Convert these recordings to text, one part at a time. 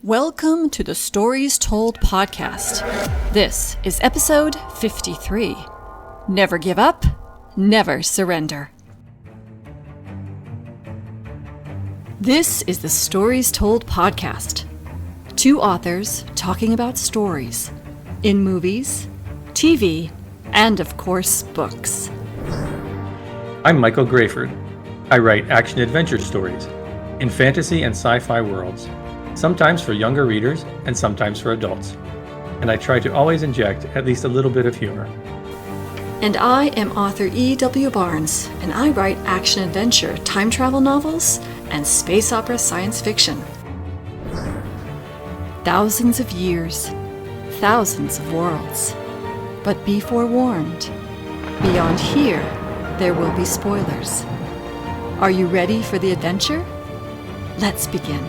Welcome to the Stories Told podcast. This is episode 53. Never give up, never surrender. This is the Stories Told podcast. Two authors talking about stories in movies, TV, and of course, books. I'm Michael Grayford. I write action-adventure stories in fantasy and sci-fi worlds, sometimes for younger readers and sometimes for adults. And I try to always inject at least a little bit of humor. And I am author E.W. Barnes, and I write action-adventure, time travel novels, and space opera science fiction. Thousands of years, thousands of worlds. But be forewarned, beyond here, there will be spoilers. Are you ready for the adventure? Let's begin.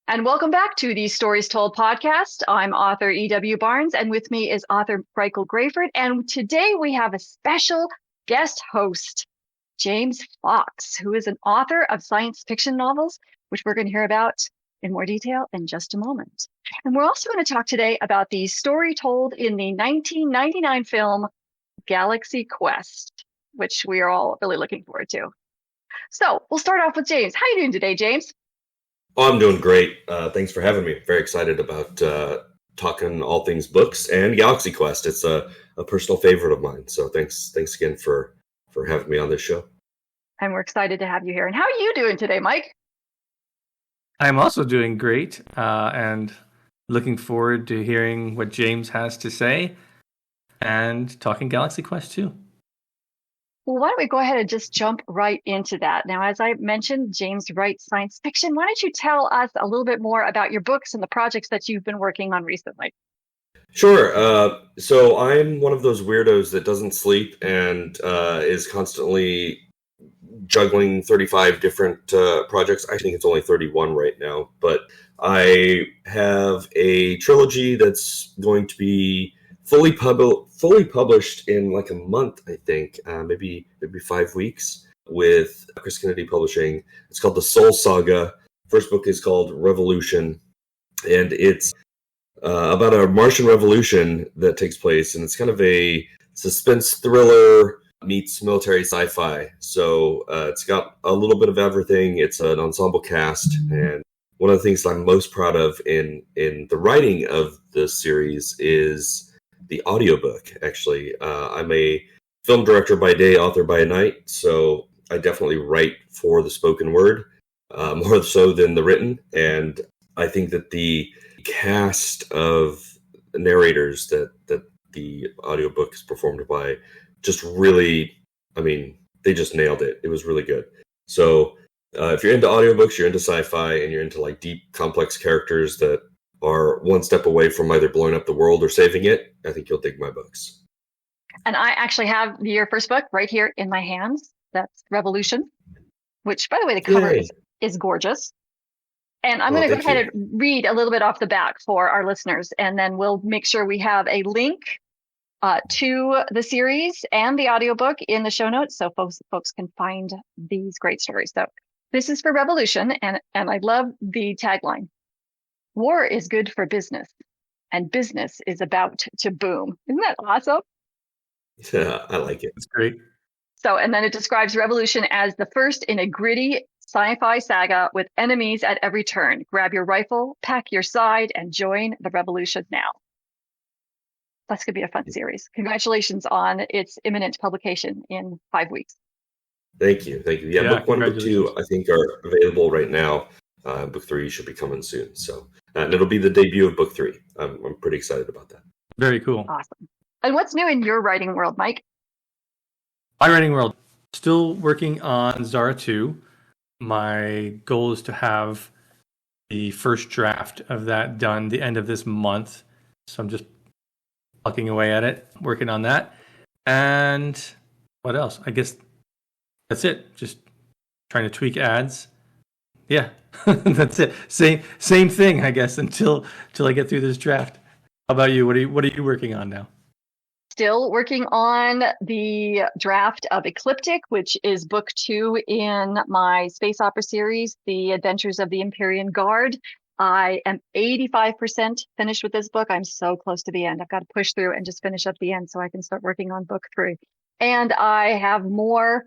And welcome back to the Stories Told podcast. I'm author E.W. Barnes, and with me is author Michael Grayford. And today we have a special guest host, James Fox, who is an author of science fiction novels, which we're going to hear about in more detail in just a moment. And we're also going to talk today about the story told in the 1999 film Galaxy Quest, which we are all really looking forward to. So we'll start off with James. How are you doing today, James? Oh, I'm doing great. Thanks for having me. Very excited about talking all things books and Galaxy Quest. It's a personal favorite of mine. So thanks again for having me on this show. And we're excited to have you here. And how are you doing today, Mike? I'm also doing great and looking forward to hearing what James has to say and talking Galaxy Quest too. Well, why don't we go ahead and just jump right into that. Now, as I mentioned, James writes science fiction. Why don't you tell us a little bit more about your books and the projects that you've been working on recently? Sure. So I'm one of those weirdos that doesn't sleep and is constantly juggling 35 different projects. I think it's only 31 right now, but I have a trilogy that's going to be fully published in like a month, I think, maybe 5 weeks, with Chris Kennedy Publishing. It's called The Soul Saga. First book is called Revolution, and it's about a Martian revolution that takes place, and it's kind of a suspense thriller meets military sci-fi. So it's got a little bit of everything. It's an ensemble cast, and one of the things I'm most proud of in the writing of this series is the audiobook, actually. I'm a film director by day, author by night, so I definitely write for the spoken word, more so than the written. And I think that the cast of narrators that the audiobook is performed by just really, they just nailed it. It was really good. So if you're into audiobooks, you're into sci-fi, and you're into like deep, complex characters that are one step away from either blowing up the world or saving it, I think you'll dig my books. And I actually have your first book right here in my hands. That's Revolution, which, by the way, the cover is gorgeous. And I'm going to go ahead and read a little bit off the back for our listeners, and then we'll make sure we have a link to the series and the audiobook in the show notes so folks can find these great stories. So this is for Revolution, and I love the tagline. War is good for business, and business is about to boom. Isn't that awesome? Yeah, I like it. It's great. So, and then it describes Revolution as the first in a gritty sci-fi saga with enemies at every turn. Grab your rifle, pack your side, and join the revolution now. That's going to be a fun series. Congratulations on its imminent publication in 5 weeks. Thank you. Yeah, book 1 and book 2, I think, are available right now. Book 3 should be coming soon. So, and it'll be the debut of book 3. I'm pretty excited about that. Very cool. Awesome. And what's new in your writing world, Mike? My writing world, still working on Zara 2. My goal is to have the first draft of that done the end of this month. So I'm just plucking away at it, working on that. And what else? I guess that's it. Just trying to tweak ads. Yeah, that's it. Same thing, I guess, until I get through this draft. How about you? What are you working on now? still working on the draft of Ecliptic, which is book 2 in my space opera series, The Adventures of the Empyrean Guard. I am 85% finished with this book. I'm so close to the end. I've got to push through and just finish up the end so I can start working on book 3. And I have more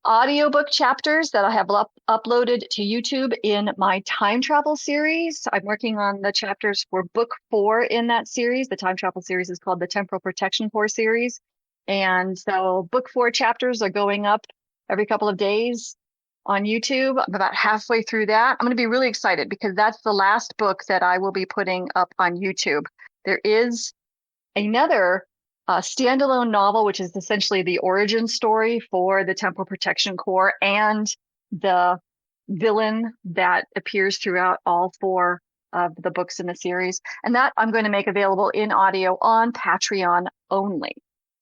audiobook chapters that I have uploaded to YouTube in my time travel series. I'm working on the chapters for book 4 in that series. The time travel series is called the Temporal Protection Core series. And so book 4 chapters are going up every couple of days on YouTube. I'm about halfway through that. I'm going to be really excited because that's the last book that I will be putting up on YouTube. There is another standalone novel, which is essentially the origin story for the Temporal Protection Core and the villain that appears throughout all 4 of the books in the series. And that I'm going to make available in audio on Patreon only.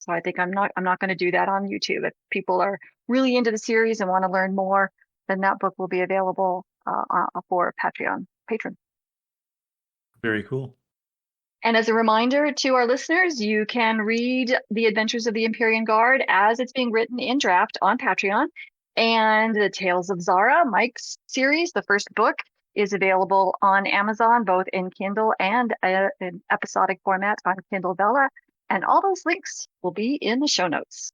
So I think I'm not going to do that on YouTube. If people are really into the series and want to learn more, then that book will be available for Patreon patrons. Very cool. And as a reminder to our listeners, you can read The Adventures of the Empyrean Guard as it's being written in draft on Patreon. And the Tales of Zara, Mike's series, the first book, is available on Amazon, both in Kindle and in episodic format on Kindle Vella. And all those links will be in the show notes.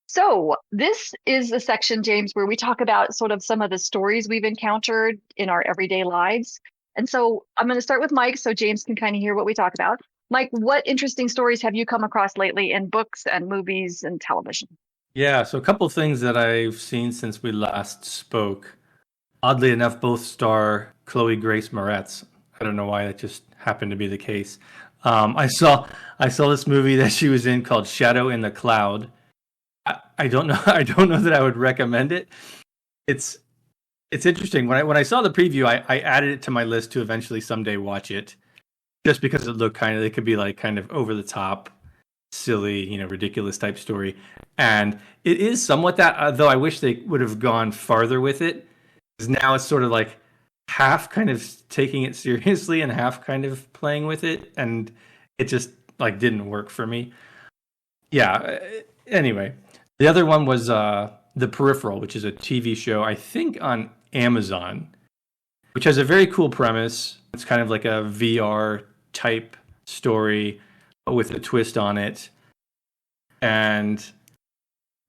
So this is a section, James, where we talk about sort of some of the stories we've encountered in our everyday lives. And so I'm going to start with Mike so James can kind of hear what we talk about. Mike, what interesting stories have you come across lately in books and movies and television? Yeah, so a couple of things that I've seen since we last spoke. Oddly enough, both star Chloe Grace Moretz. I don't know why that just happened to be the case. I saw this movie that she was in called Shadow in the Cloud. I don't know. I don't know that I would recommend it. It's interesting. When I saw the preview, I added it to my list to eventually someday watch it, just because it looked it could be like kind of over the top, silly, ridiculous type story, and it is somewhat that. Though I wish they would have gone farther with it, because now it's sort of like half kind of taking it seriously and half kind of playing with it, and it just didn't work for me. Yeah. Anyway, the other one was The Peripheral, which is a TV show, I think on Amazon, which has a very cool premise. It's kind of like a VR type story with a twist on it. And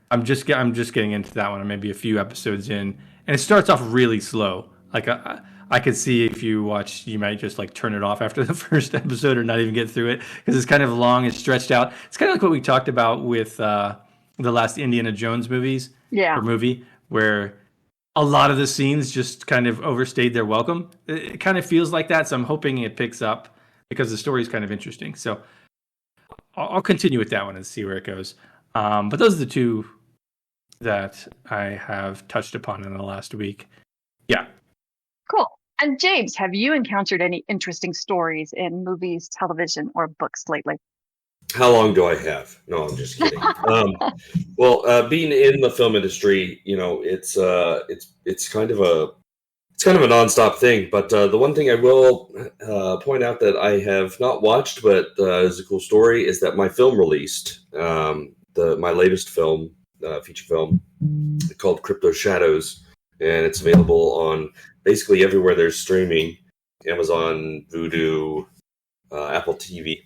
I'm just getting into that one. I'm maybe a few episodes in, and it starts off really slow. I could see if you watch, you might just turn it off after the first episode or not even get through it because it's kind of long and stretched out. It's kind of like what we talked about with the last Indiana Jones movies. Yeah. Or movie, where a lot of the scenes just kind of overstayed their welcome. It kind of feels like that, so I'm hoping it picks up because the story is kind of interesting. So I'll continue with that one and see where it goes. But those are the two that I have touched upon in the last week. Yeah. Cool. And James, have you encountered any interesting stories in movies, television, or books lately? How long do I have? No, I'm just kidding. Being in the film industry, it's kind of a nonstop thing. But the one thing I will point out that I have not watched, but is a cool story, is that my film released, my latest film, feature film, called Crypto Shadows, and it's available on basically everywhere there's streaming: Amazon, Vudu, Apple TV.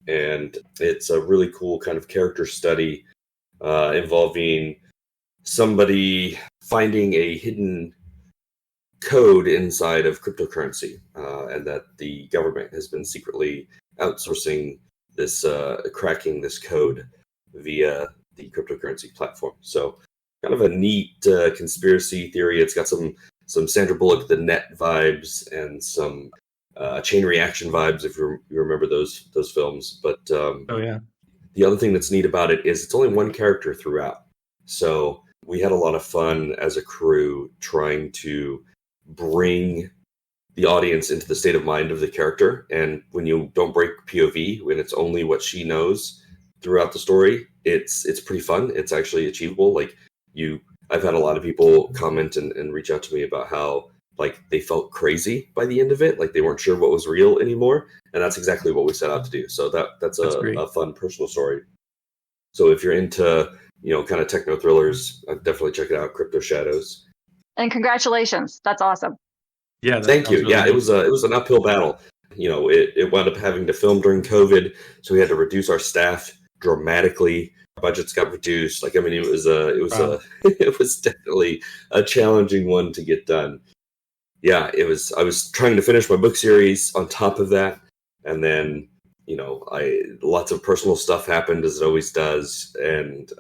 And it's a really cool kind of character study involving somebody finding a hidden code inside of cryptocurrency, and that the government has been secretly outsourcing this, cracking this code via the cryptocurrency platform. So kind of a neat conspiracy theory. It's got some Sandra Bullock, The Net vibes, and some Chain Reaction vibes, if you remember those films. But Oh yeah. The other thing that's neat about it is it's only one character throughout. So we had a lot of fun as a crew trying to bring the audience into the state of mind of the character. And when you don't break POV, when it's only what she knows throughout the story, it's pretty fun. It's actually achievable. I've had a lot of people comment and reach out to me about how they felt crazy by the end of it, they weren't sure what was real anymore, and that's exactly what we set out to do. So that's a fun personal story So if you're into, kind of techno thrillers, I'd definitely check it out. Crypto Shadows. And congratulations. That's awesome. Yeah. Thank you. Really yeah, neat. it was an uphill battle. It wound up having to film during COVID, so we had to reduce our staff dramatically. Our budgets got reduced. It was it was definitely a challenging one to get done. Yeah, it was. I was trying to finish my book series on top of that, and then lots of personal stuff happened, as it always does, and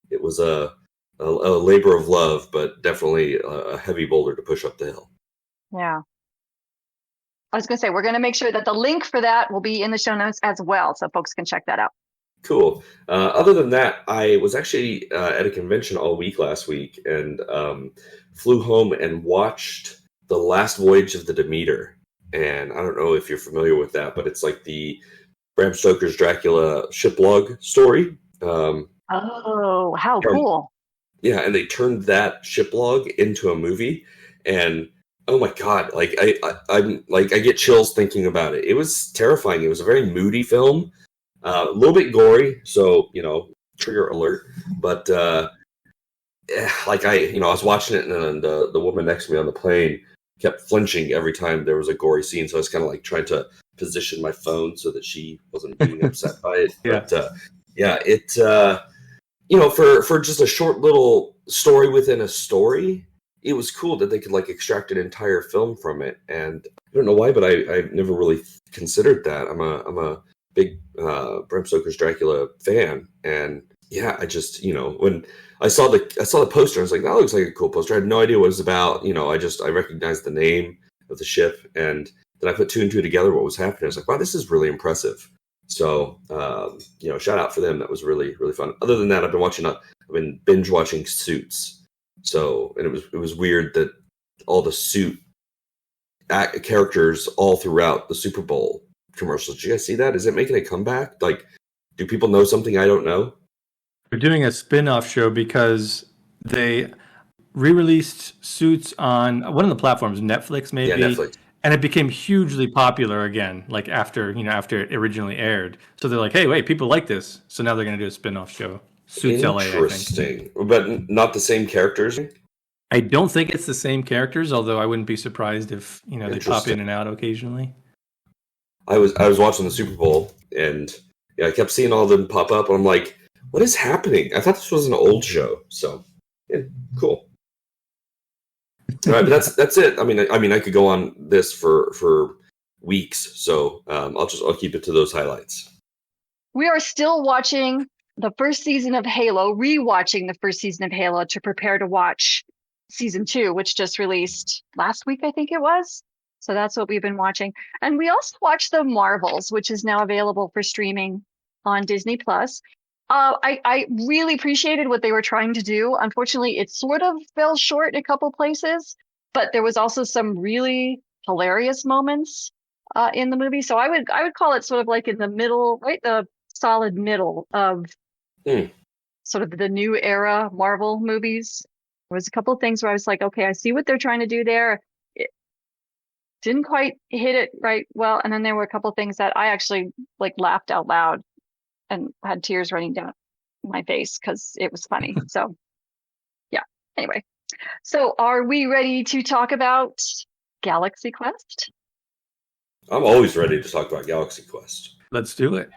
it was a labor of love, but definitely a heavy boulder to push up the hill. Yeah. I was going to say, we're going to make sure that the link for that will be in the show notes as well, so folks can check that out. Cool. Other than that, I was actually at a convention all week last week, and flew home and watched The Last Voyage of the Demeter. And I don't know if you're familiar with that, but it's like the Bram Stoker's Dracula shiplog story. Oh, how cool. Yeah, and they turned that shiplog into a movie, and oh my god, I get chills thinking about it. It was terrifying. It was a very moody film, a little bit gory, so trigger alert. But I was watching it, and the woman next to me on the plane kept flinching every time there was a gory scene. So I was kind of like trying to position my phone so that she wasn't being upset by it. Yeah. But for just a short little story within a story, it was cool that they could extract an entire film from it. And I don't know why, but I never really considered that. I'm a big Bram Stoker's Dracula fan, and yeah, I just when I saw the poster, I was like, that looks like a cool poster. I had no idea what it was about. I recognized the name of the ship, and then I put two and two together what was happening. I was like, wow, this is really impressive. So shout out for them. That was really, really fun. Other than that, I've been binge watching Suits. So, and it was weird that all the Suit characters all throughout the Super Bowl commercials. Did you guys see that? Is it making a comeback? Do people know something I don't know? They're doing a spin-off show because they re-released Suits on one of the platforms, Netflix maybe. Yeah, Netflix. And it became hugely popular again, after it originally aired. So they're like, hey, wait, people like this. So now they're going to do a spin-off show. Suits LA, I think. Interesting. But not the same characters? I don't think it's the same characters, although I wouldn't be surprised if, they pop in and out occasionally. I was watching the Super Bowl, and I kept seeing all of them pop up, and I'm like, what is happening? I thought this was an old show. So, yeah, cool. All right, but that's it. I mean, I could go on this for weeks, so I'll keep it to those highlights. We are still watching the first season of Halo, rewatching the first season of Halo to prepare to watch season 2, which just released last week, I think it was. So that's what we've been watching. And we also watched The Marvels, which is now available for streaming on Disney+. I really appreciated what they were trying to do. Unfortunately, it sort of fell short in a couple places, but there was also some really hilarious moments in the movie. So I would call it sort of like in the middle, right? The solid middle of sort of the new era Marvel movies. There was a couple of things where I was like, okay, I see what they're trying to do there. It didn't quite hit it right well. And then there were a couple of things that I actually laughed out loud and had tears running down my face because it was funny. So yeah, anyway. So are we ready to talk about Galaxy Quest? I'm always ready to talk about Galaxy Quest. Let's do it.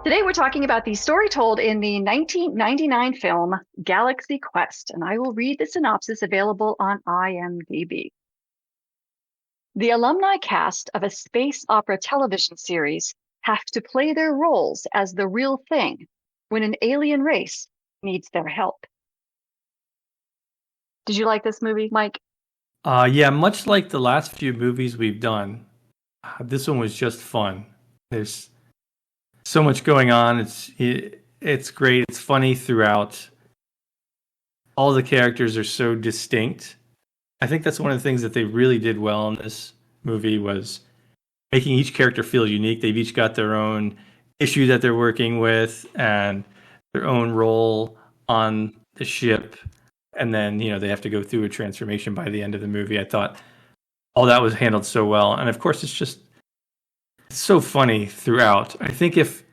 Today we're talking about the story told in the 1999 film Galaxy Quest, and I will read the synopsis available on IMDb. The alumni cast of a space opera television series have to play their roles as the real thing when an alien race needs their help. Did you like this movie, Mike? Yeah, much like the last few movies we've done, this one was just fun. There's so much going on. It's great. It's funny throughout. All the characters are so distinct. I think that's one of the things that they really did well in this movie was making each character feel unique. They've each got their own issue that they're working with and their own role on the ship. And then, they have to go through a transformation by the end of the movie. I thought all that was handled so well. And of course, it's just It's so funny throughout. I think if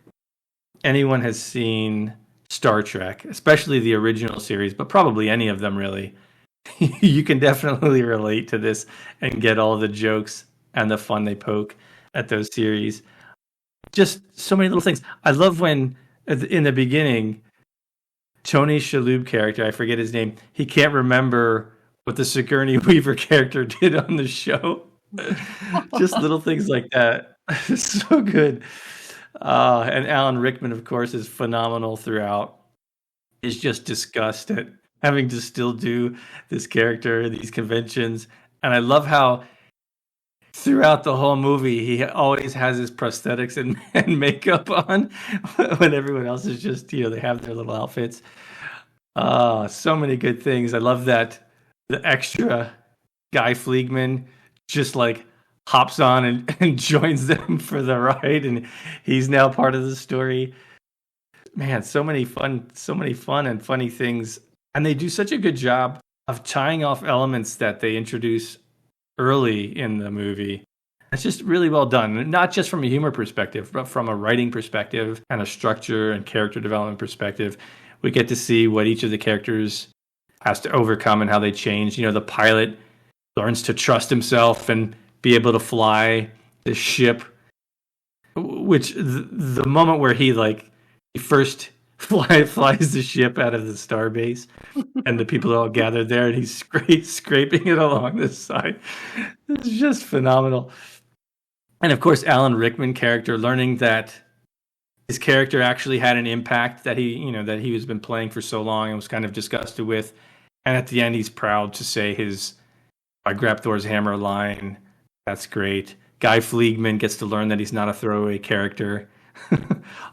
anyone has seen Star Trek, especially the original series, but probably any of them really, you can definitely relate to this and get all the jokes and the fun they poke at those series. Just so many little things. I love when in the beginning, Tony Shalhoub character, I forget his name, he can't remember what the Sigourney Weaver character did on the show. Just little things like that. So good. And Alan Rickman, of course, is phenomenal throughout. Is just disgust at having to still do this character, these conventions. And I love how throughout the whole movie, he always has his prosthetics and makeup on when everyone else is just, they have their little outfits. So many good things. I love that the extra Guy Fleegman just like hops on and joins them for the ride, and he's now part of the story. Man, so many fun and funny things. And they do such a good job of tying off elements that they introduce early in the movie. It's just really well done, not just from a humor perspective, but from a writing perspective and a structure and character development perspective. We get to see what each of the characters has to overcome and how they change. The pilot learns to trust himself and be able to fly the ship, which the moment where he first flies the ship out of the starbase and the people are all gathered there and he's scraping it along the side. It's just phenomenal. And of course, Alan Rickman character learning that his character actually had an impact that he was been playing for so long and was kind of disgusted with. And at the end, he's proud to say his "I grabbed Thor's hammer" line. That's great. Guy Fleegman gets to learn that he's not a throwaway character.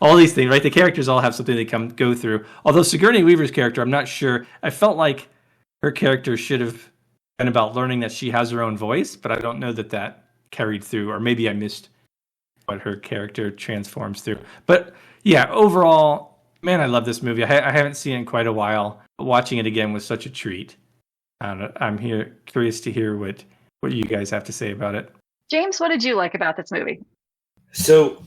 All these things, right? The characters all have something they go through. Although Sigourney Weaver's character, I'm not sure. I felt like her character should have been about learning that she has her own voice, but I don't know that carried through, or maybe I missed what her character transforms through. But yeah, overall, man, I love this movie. I haven't seen it in quite a while. Watching it again was such a treat. I'm curious to hear what you guys have to say about it. James, what did you like about this movie? So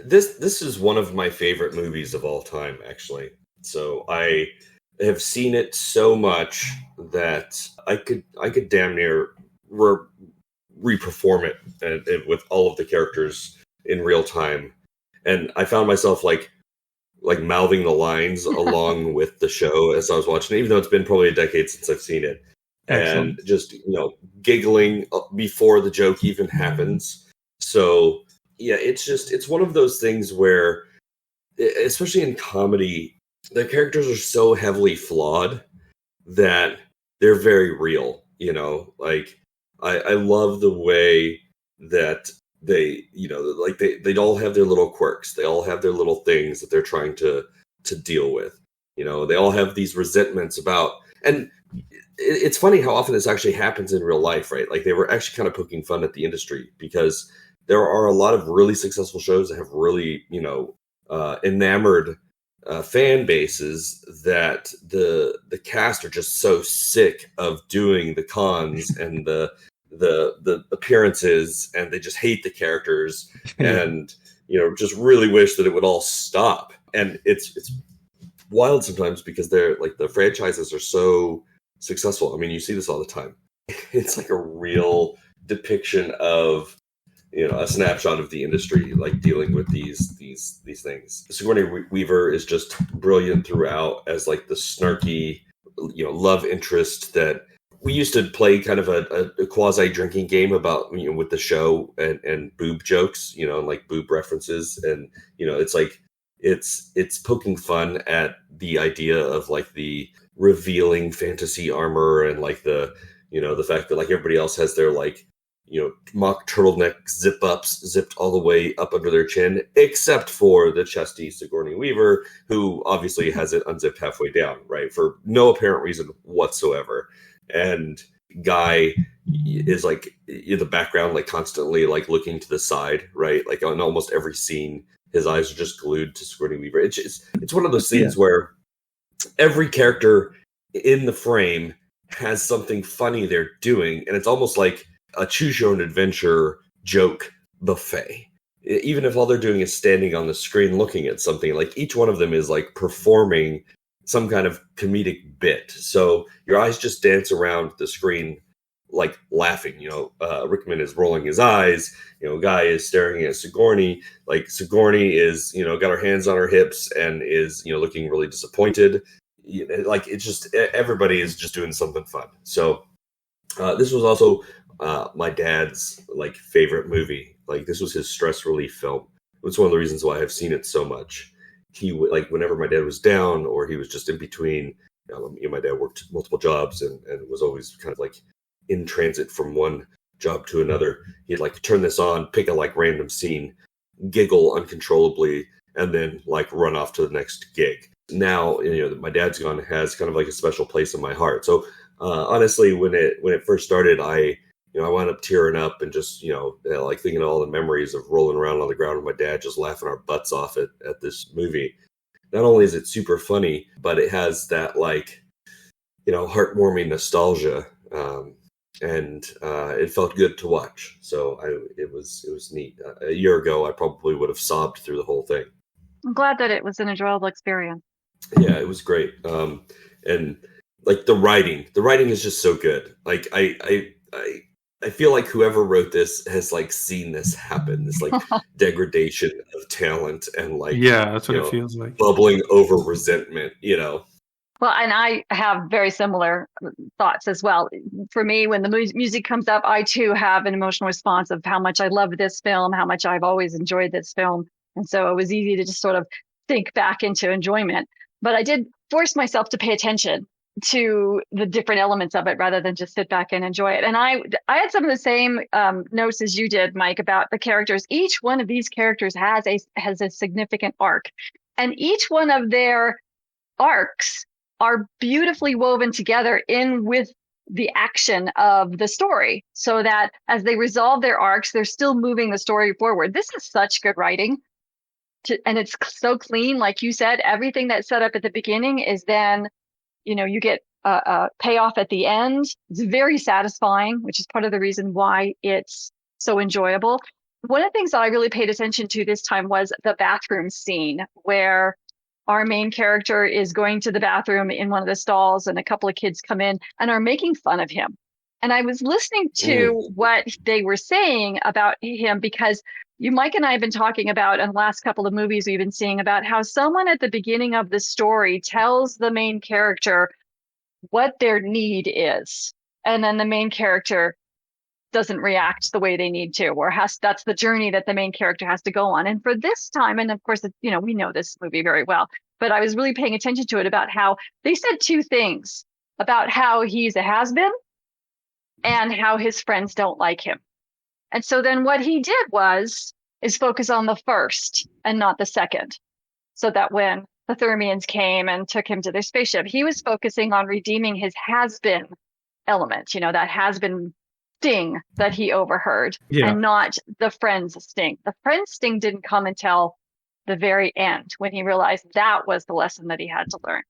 this is one of my favorite movies of all time, actually. So I have seen it so much that I could damn near reperform it with all of the characters in real time, and I found myself like mouthing the lines along with the show as I was watching it, even though it's been probably a decade since I've seen it. Excellent. And just giggling before the joke even happens. So yeah, it's one of those things where, especially in comedy, the characters are so heavily flawed that they're very real. I love the way that they they all have their little quirks. They all have their little things that they're trying to deal with. They all have these resentments about, and it's funny how often this actually happens in real life, right? Like, they were actually kind of poking fun at the industry because there are a lot of really successful shows that have really, enamored fan bases that the cast are just so sick of doing the cons and the appearances, and they just hate the characters and just really wish that it would all stop. And it's wild sometimes because they're like, the franchises are so successful. I mean, you see this all the time. It's like a real depiction of a snapshot of the industry, like dealing with these things. Sigourney Weaver is just brilliant throughout as like the snarky, love interest that we used to play kind of a quasi drinking game about, with the show and boob jokes, and like boob references. And, it's like, it's poking fun at the idea of like the revealing fantasy armor and like the fact that like everybody else has their like, mock turtleneck zip ups zipped all the way up under their chin, except for the chesty Sigourney Weaver, who obviously has it unzipped halfway down, right? For no apparent reason whatsoever. And Guy is like in the background, like constantly like looking to the side, right? Like on almost every scene, his eyes are just glued to Sigourney Weaver. It's one of those scenes where every character in the frame has something funny they're doing, and it's almost like a choose your own adventure joke buffet, even if all they're doing is standing on the screen looking at something, like each one of them is like performing some kind of comedic bit. So your eyes just dance around the screen, like laughing. Rickman is rolling his eyes. Guy is staring at Sigourney. Like Sigourney is, got her hands on her hips and is, looking really disappointed. Like it's just everybody is just doing something fun. So this was also my dad's like favorite movie. Like this was his stress relief film. It's one of the reasons why I've seen it so much. He like whenever my dad was down or he was just in between. My dad worked multiple jobs and was always kind of like in transit from one job to another. He'd like turn this on, pick a like random scene, giggle uncontrollably, and then like run off to the next gig. Now, that my dad's gone, has kind of like a special place in my heart. So honestly, when it first started, I wound up tearing up and just, like thinking of all the memories of rolling around on the ground with my dad, just laughing our butts off at this movie. Not only is it super funny, but it has that like, heartwarming nostalgia. And it felt good to watch. So it was neat. A year ago, I probably would have sobbed through the whole thing. I'm glad that it was an enjoyable experience. Yeah, it was great. And like the writing is just so good. Like I feel like whoever wrote this has like seen this happen, this like degradation of talent and like, that's what it feels like. Bubbling over resentment, Well, and I have very similar thoughts as well. For me, when the music comes up, I too have an emotional response of how much I love this film, how much I've always enjoyed this film. And so it was easy to just sort of sink back into enjoyment. But I did force myself to pay attention to the different elements of it rather than just sit back and enjoy it. And I had some of the same notes as you did, Mike, about the characters. Each one of these characters has a significant arc. And each one of their arcs are beautifully woven together in with the action of the story, so that as they resolve their arcs, they're still moving the story forward. This is such good writing. And it's so clean. Like you said, everything that's set up at the beginning is then, you get a payoff at the end. It's very satisfying, which is part of the reason why it's so enjoyable. One of the things that I really paid attention to this time was the bathroom scene where our main character is going to the bathroom in one of the stalls and a couple of kids come in and are making fun of him. And I was listening to what they were saying about him because Mike and I have been talking about in the last couple of movies we've been seeing about how someone at the beginning of the story tells the main character what their need is. And then the main character doesn't react the way they need to, or that's the journey that the main character has to go on. And for this time, and of course, we know this movie very well, but I was really paying attention to it about how they said two things about how he's a has-been and how his friends don't like him. And so then what he did is focus on the first and not the second. So that when the Thermians came and took him to their spaceship, he was focusing on redeeming his has-been element, that has-been sting that he overheard, and not the friend's sting. The friend's sting didn't come until the very end when he realized that was the lesson that he had to learn.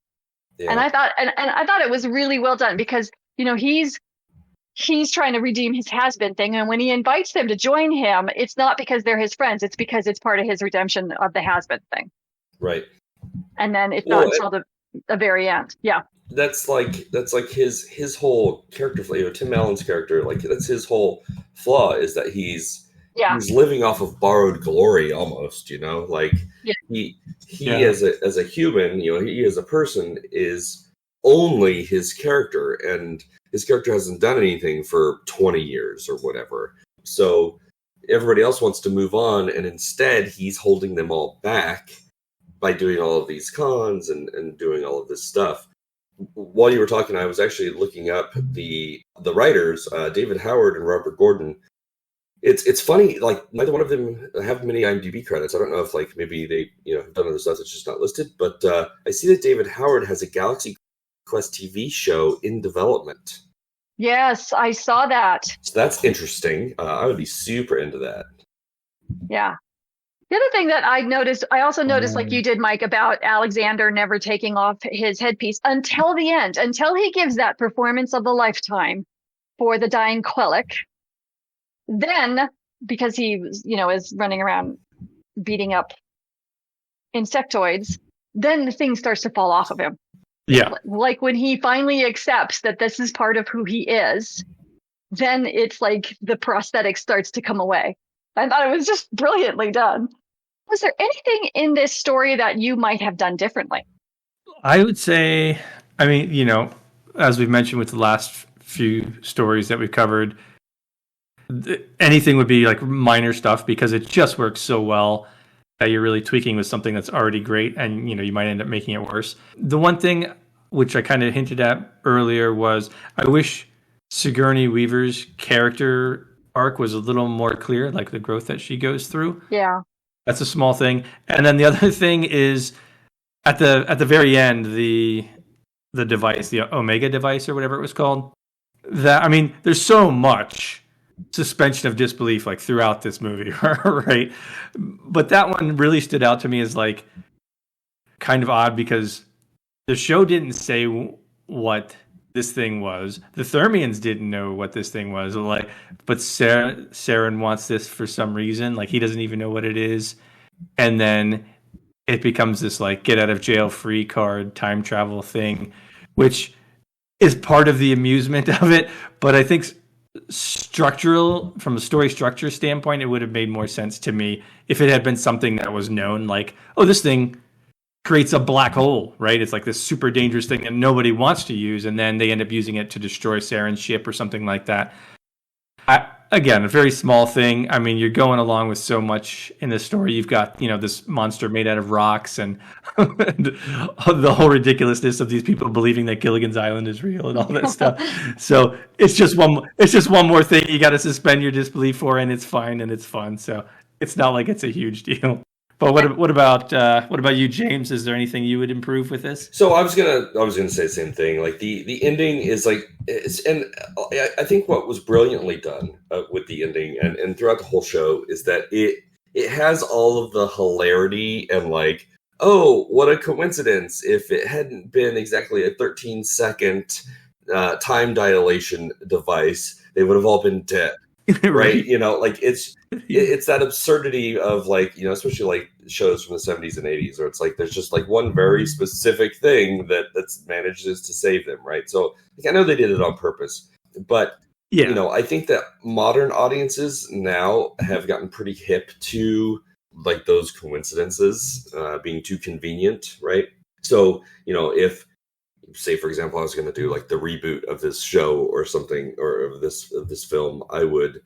Yeah. And I thought, and I thought it was really well done because, he's trying to redeem his has-been thing. And when he invites them to join him, it's not because they're his friends. It's because it's part of his redemption of the has-been thing. Right. And then it's not until the very end. Yeah. That's like his whole character flavor. Tim Allen's character, like that's his whole flaw is that he's living off of borrowed glory almost, like he as a human, he as a person is only his character, and his character hasn't done anything for 20 years or whatever. So everybody else wants to move on, and instead he's holding them all back by doing all of these cons and doing all of this stuff. While you were talking, I was actually looking up the writers, David Howard and Robert Gordon. It's funny, like neither one of them have many IMDb credits. I don't know if like maybe they have done other stuff that's just not listed. But I see that David Howard has a Galaxy Quest TV show in development. Yes, I saw that. So that's interesting. I would be super into that. Yeah. The other thing that I also noticed, like you did, Mike, about Alexander never taking off his headpiece until the end, until he gives that performance of the lifetime for the dying Quellic. Then, because he was, is running around beating up insectoids, then the thing starts to fall off of him. Yeah. Like when he finally accepts that this is part of who he is, then it's like the prosthetic starts to come away. I thought it was just brilliantly done. Was there anything in this story that you might have done differently? I would say, I mean, as we've mentioned with the last few stories that we've covered, anything would be like minor stuff because it just works so well that you're really tweaking with something that's already great, and you might end up making it worse. The one thing which I kind of hinted at earlier was I wish Sigourney Weaver's character arc was a little more clear, like the growth that she goes through. Yeah. That's a small thing. And then the other thing is at the very end, the device, the Omega device or whatever it was called. That, I mean, there's so much suspension of disbelief like throughout this movie, right? But that one really stood out to me as like kind of odd because the show didn't say what this thing was. The Thermians didn't know what this thing was. Like, but Saren wants this for some reason. Like he doesn't even know what it is, and then it becomes this like get out of jail free card time travel thing, which is part of the amusement of it. But I think from a story structure standpoint, it would have made more sense to me if it had been something that was known, like, oh, this thing creates a black hole, right? It's like this super dangerous thing that nobody wants to use, and then they end up using it to destroy Saren's ship or something like that. Again, a very small thing. I mean, you're going along with so much in this story. You've got, this monster made out of rocks and the whole ridiculousness of these people believing that Gilligan's Island is real and all that stuff. So it's just one more thing you got to suspend your disbelief for, and it's fine and it's fun. So it's not like it's a huge deal. But what about you, James? Is there anything you would improve with this? So I was gonna say the same thing. Like the ending is like, and I think what was brilliantly done with the ending and throughout the whole show is that it has all of the hilarity and like, oh, what a coincidence! If it hadn't been exactly a 13-second time dilation device, they would have all been dead. Right? Like it's that absurdity of like, especially like shows from the 70s and 80s where it's like there's just like one very specific thing that's manages to save them, right? So like I know they did it on purpose, but I think that modern audiences now have gotten pretty hip to like those coincidences being too convenient, right? So if, say for example, I was going to do like the reboot of this show or something, or of this film, I would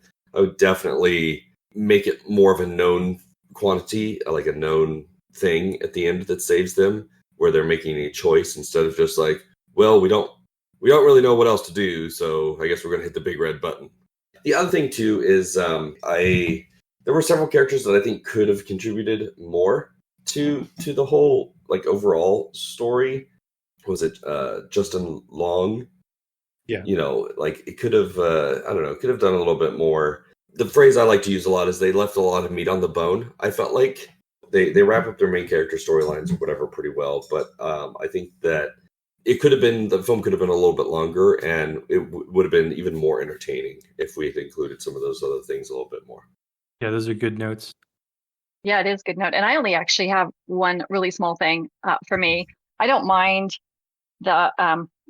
definitely make it more of a known quantity, like a known thing at the end that saves them, where they're making a choice instead of just like, well, we don't really know what else to do, so I guess we're going to hit the big red button. The other thing too is there were several characters that I think could have contributed more to the whole like overall story. Was it Justin Long? Yeah. Like it could have, I don't know, could have done a little bit more. The phrase I like to use a lot is they left a lot of meat on the bone. I felt like they wrap up their main character storylines or whatever pretty well, but I think that the film could have been a little bit longer, and it would have been even more entertaining if we had included some of those other things a little bit more. Yeah, those are good notes. Yeah, it is a good note. And I only actually have one really small thing for me. I don't mind the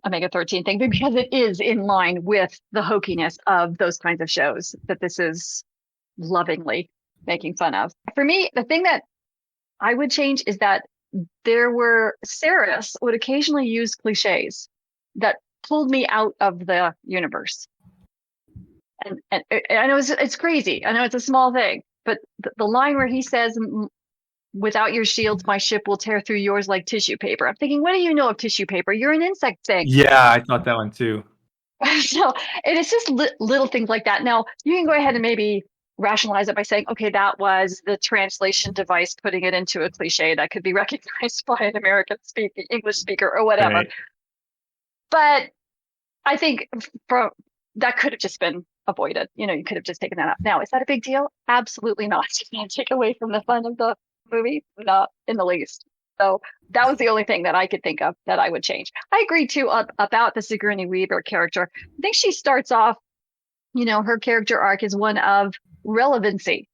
Omega-13 thing because it is in line with the hokiness of those kinds of shows that this is lovingly making fun of. For me, the thing that I would change is that Saris would occasionally use cliches that pulled me out of the universe. And I know it's crazy. I know it's a small thing, but the line where he says, "Without your shields, my ship will tear through yours like tissue paper." I'm thinking, what do you know of tissue paper? You're an insect thing. Yeah, I thought that one too. So it's just little things like that. Now, you can go ahead and maybe rationalize it by saying, okay, that was the translation device putting it into a cliche that could be recognized by an English speaker or whatever. Right. But I think that could have just been avoided. You could have just taken that out. Now, is that a big deal? Absolutely not. It's going to take away from the fun of the movie, not in the least. So that was the only thing that I could think of that I would change. I agree too about the Sigourney Weaver character. I think she starts off, her character arc is one of relevancy.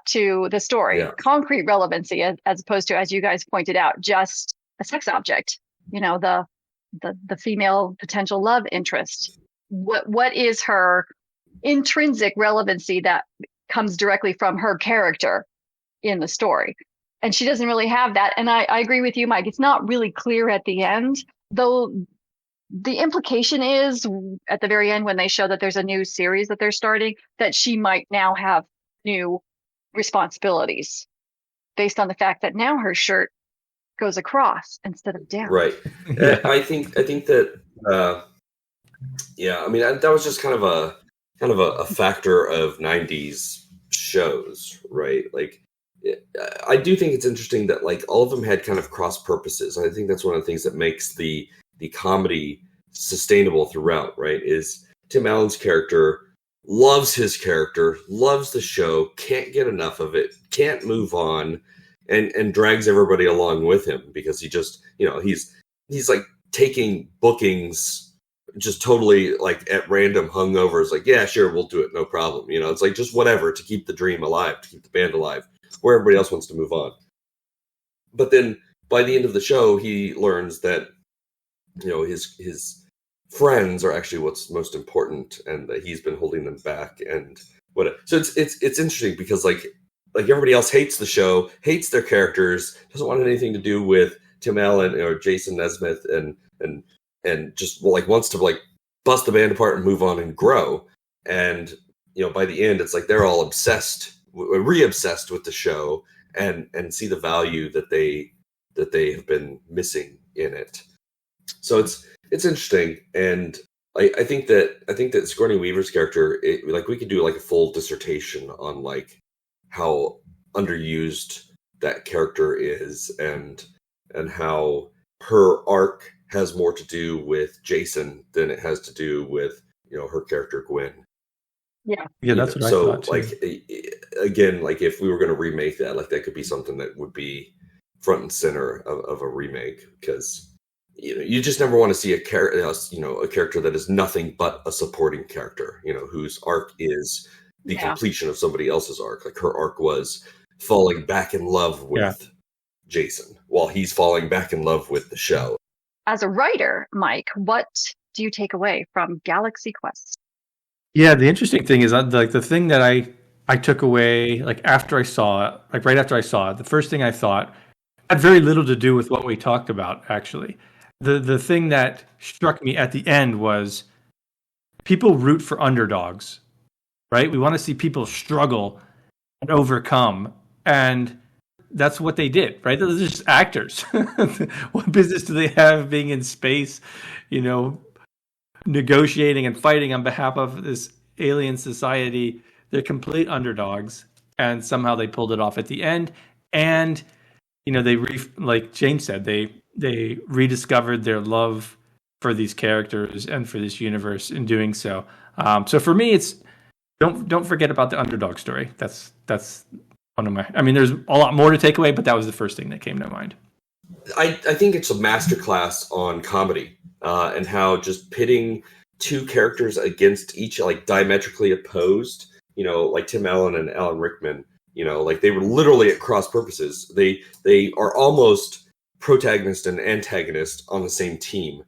to the story, concrete relevancy, as opposed to, as you guys pointed out, just a sex object. The female potential love interest. What is her intrinsic relevancy that comes directly from her character in the story? And she doesn't really have that. And I agree with you, Mike. It's not really clear at the end, though. The implication is at the very end when they show that there's a new series that they're starting, that she might now have new responsibilities based on the fact that now her shirt goes across instead of down. Right. I think that I mean that was just kind of a factor of 90s shows, right? Like I do think it's interesting that like all of them had kind of cross purposes. I think that's one of the things that makes the comedy sustainable throughout, right? Is Tim Allen's character loves his character, loves the show, can't get enough of it, can't move on, and drags everybody along with him because he just, he's like taking bookings just totally like at random hungovers, like, yeah, sure, we'll do it, no problem. It's like just whatever to keep the dream alive, to keep the band alive, where everybody else wants to move on. But then by the end of the show, he learns that, his friends are actually what's most important, and that he's been holding them back, and what. So it's interesting because like everybody else hates the show, hates their characters, doesn't want anything to do with Tim Allen or Jason Nesmith, and just like wants to like bust the band apart and move on and grow. And by the end, it's like they're all re-obsessed with the show and see the value that they have been missing in it. So it's interesting, and I think that Sigourney Weaver's character, like we could do like a full dissertation on like how underused that character is, and how her arc has more to do with Jason than it has to do with her character Gwen. Yeah, that's what I thought too. Like again, like if we were going to remake that, like that could be something that would be front and center of a remake, because you just never want to see a character that is nothing but a supporting character, whose arc is the completion of somebody else's arc. Like her arc was falling back in love with Jason while he's falling back in love with the show. As a writer, Mike, what do you take away from Galaxy Quest? Yeah, the interesting thing is like the thing that I took away, like after I saw it, like right after I saw it, the first thing I thought had very little to do with what we talked about, actually. The thing that struck me at the end was people root for underdogs, right? We want to see people struggle and overcome, and that's what they did, right? They're just actors. What business do they have being in space, negotiating and fighting on behalf of this alien society? They're complete underdogs, and somehow they pulled it off at the end. And like James said, they rediscovered their love for these characters and for this universe in doing so. So for me, it's don't forget about the underdog story. That's one of my. I mean, there's a lot more to take away, but that was the first thing that came to mind. I think it's a masterclass on comedy, and how just pitting two characters against each, like diametrically opposed, like Tim Allen and Alan Rickman, like they were literally at cross purposes. They are almost protagonist and antagonist on the same team.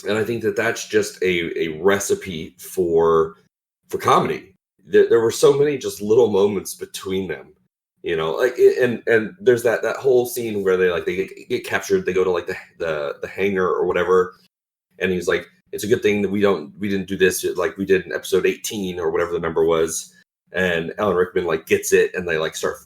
And I think that that's just a recipe for comedy. There were so many just little moments between them, like, and there's that whole scene where they get captured, they go to like the hangar or whatever. And he's like, it's a good thing that we didn't do this like we did in episode 18 or whatever the number was. And Alan Rickman like gets it, and they like start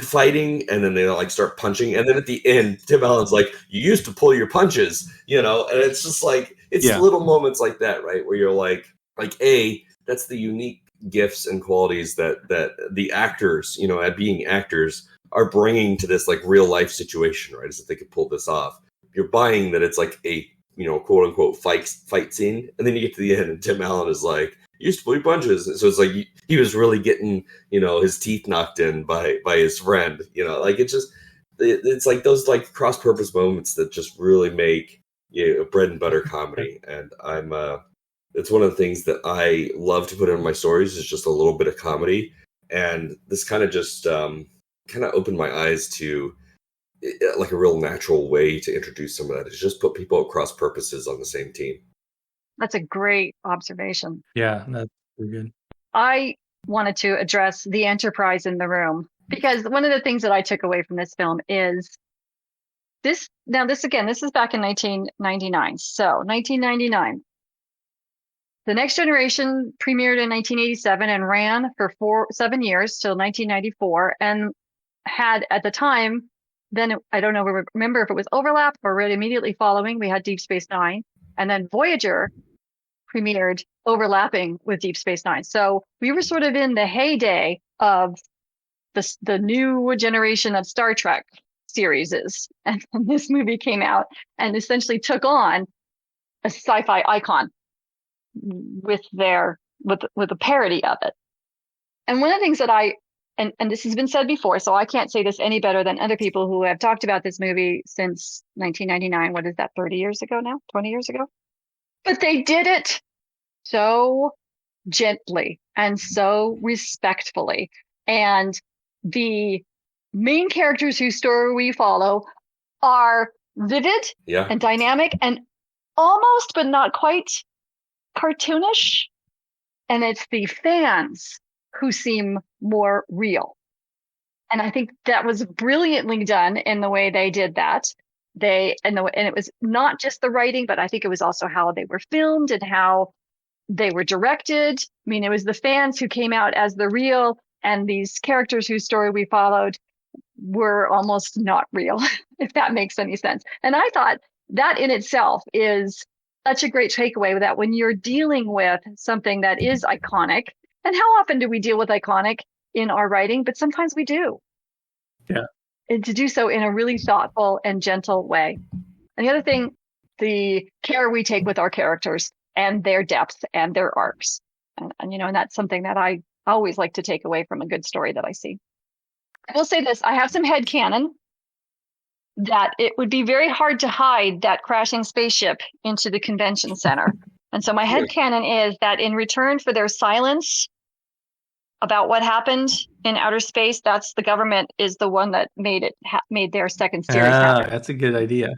fighting, and then they like start punching. And then at the end, Tim Allen's like, you used to pull your punches, and it's just like, it's little moments like that, right? Where you're like, that's the unique gifts and qualities that the actors, at being actors, are bringing to this like real life situation, right? Is that they could pull this off. You're buying that it's like a, quote unquote fight scene. And then you get to the end and Tim Allen is like, you used to pull your punches. So it's like he was really getting, his teeth knocked in by his friend, like it's like those like cross purpose moments that just really make bread and butter comedy. And it's one of the things that I love to put in my stories is just a little bit of comedy. And this kind of just kind of opened my eyes to like a real natural way to introduce some of that is just put people at cross purposes on the same team. That's a great observation. Yeah, that's pretty good. I wanted to address the enterprise in the room because one of the things that I took away from this film is this. Now, this is back in 1999. So 1999. The Next Generation premiered in 1987 and ran for 7 years till 1994 and had at the time, then I don't know, remember if it was overlap or right immediately following, we had Deep Space Nine, and then Voyager premiered overlapping with Deep Space Nine. So we were sort of in the heyday of the new generation of Star Trek series. And this movie came out and essentially took on a sci-fi icon with a parody of it. And one of the things that and this has been said before, so I can't say this any better than other people who have talked about this movie since 1999. What is that, 30 years ago now? 20 years ago? But they did it so gently and so respectfully. And the main characters whose story we follow are vivid and dynamic and almost, but not quite, cartoonish. And it's the fans who seem more real. And I think that was brilliantly done in the way they did that. And it was not just the writing, but I think it was also how they were filmed and how they were directed. I mean, it was the fans who came out as the real, and these characters whose story we followed were almost not real, if that makes any sense. And I thought that in itself is such a great takeaway, that when you're dealing with something that is iconic, and how often do we deal with iconic in our writing? But sometimes we do. Yeah. And to do so in a really thoughtful and gentle way. And the other thing, the care we take with our characters and their depth and their arcs. And that's something that I always like to take away from a good story that I see. I will say this, I have some headcanon that it would be very hard to hide that crashing spaceship into the convention center. And so my headcanon is that in return for their silence about what happened in outer space, that's the government is the one that made their second series happen. That's a good idea.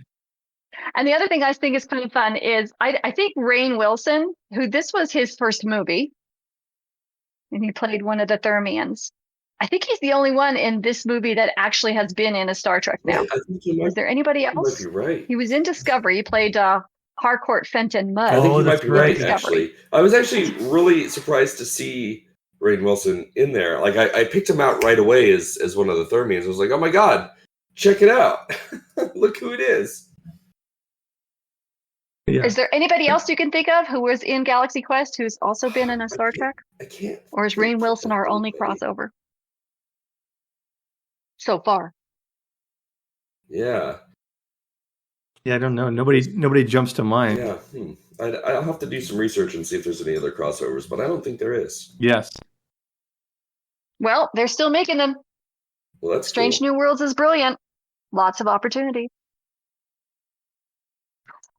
And the other thing I think is kind of fun is I think Rainn Wilson, who this was his first movie, and he played one of the Thermians. I think he's the only one in this movie that actually has been in a Star Trek now. Is there anybody else? You might be right. He was in Discovery. He played Harcourt Fenton Mudd. I think you might be right, actually. I was actually really surprised to see Rainn Wilson in there. Like, I picked him out right away as one of the Thermians. I was like, oh my god, check it out. Look who it is. Yeah. Is there anybody else you can think of who was in Galaxy Quest who's also been in a Star Trek? I can't. Or is Rainn Wilson our only crossover so far? Yeah. Yeah, I don't know. Nobody jumps to mind. Yeah. I'll have to do some research and see if there's any other crossovers, but I don't think there is. Yes. Well, they're still making them. Well, that's Strange cool. New Worlds is brilliant. Lots of opportunity.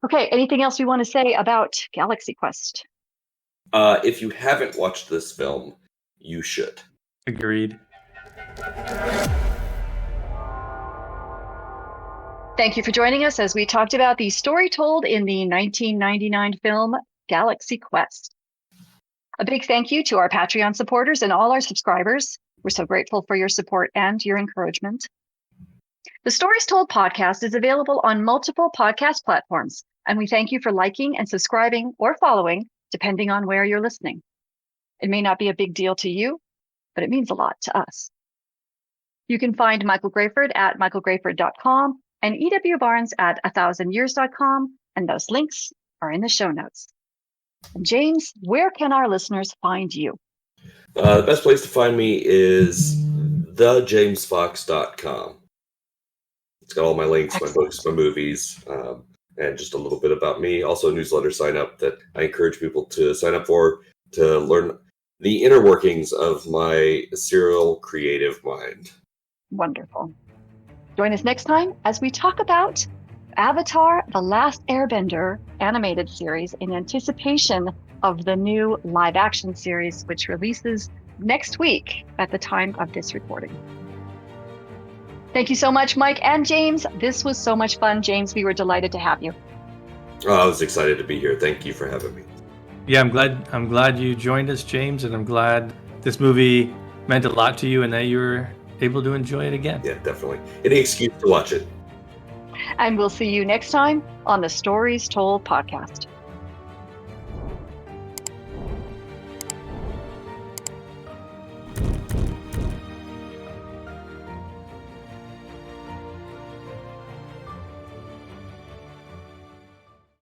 Okay, anything else we want to say about Galaxy Quest? If you haven't watched this film, you should. Agreed. Thank you for joining us as we talked about the story told in the 1999 film Galaxy Quest. A big thank you to our Patreon supporters and all our subscribers. We're so grateful for your support and your encouragement. The Stories Told podcast is available on multiple podcast platforms, and we thank you for liking and subscribing or following, depending on where you're listening. It may not be a big deal to you, but it means a lot to us. You can find Michael Grayford at michaelgrayford.com and E.W. Barnes at 1000years.com, and those links are in the show notes. And James, where can our listeners find you? The best place to find me is thejamesfox.com. It's got all my links, my books, my movies, and just a little bit about me. Also a newsletter sign up that I encourage people to sign up for to learn the inner workings of my serial creative mind. Wonderful. Join us next time as we talk about Avatar: The Last Airbender animated series in anticipation of the new live action series, which releases next week at the time of this recording. Thank you so much, Mike and James. This was so much fun. James, we were delighted to have you. Oh, I was excited to be here. Thank you for having me. Yeah, I'm glad you joined us, James, and I'm glad this movie meant a lot to you and that you were able to enjoy it again. Yeah, definitely. Any excuse to watch it. And we'll see you next time on the Stories Told podcast.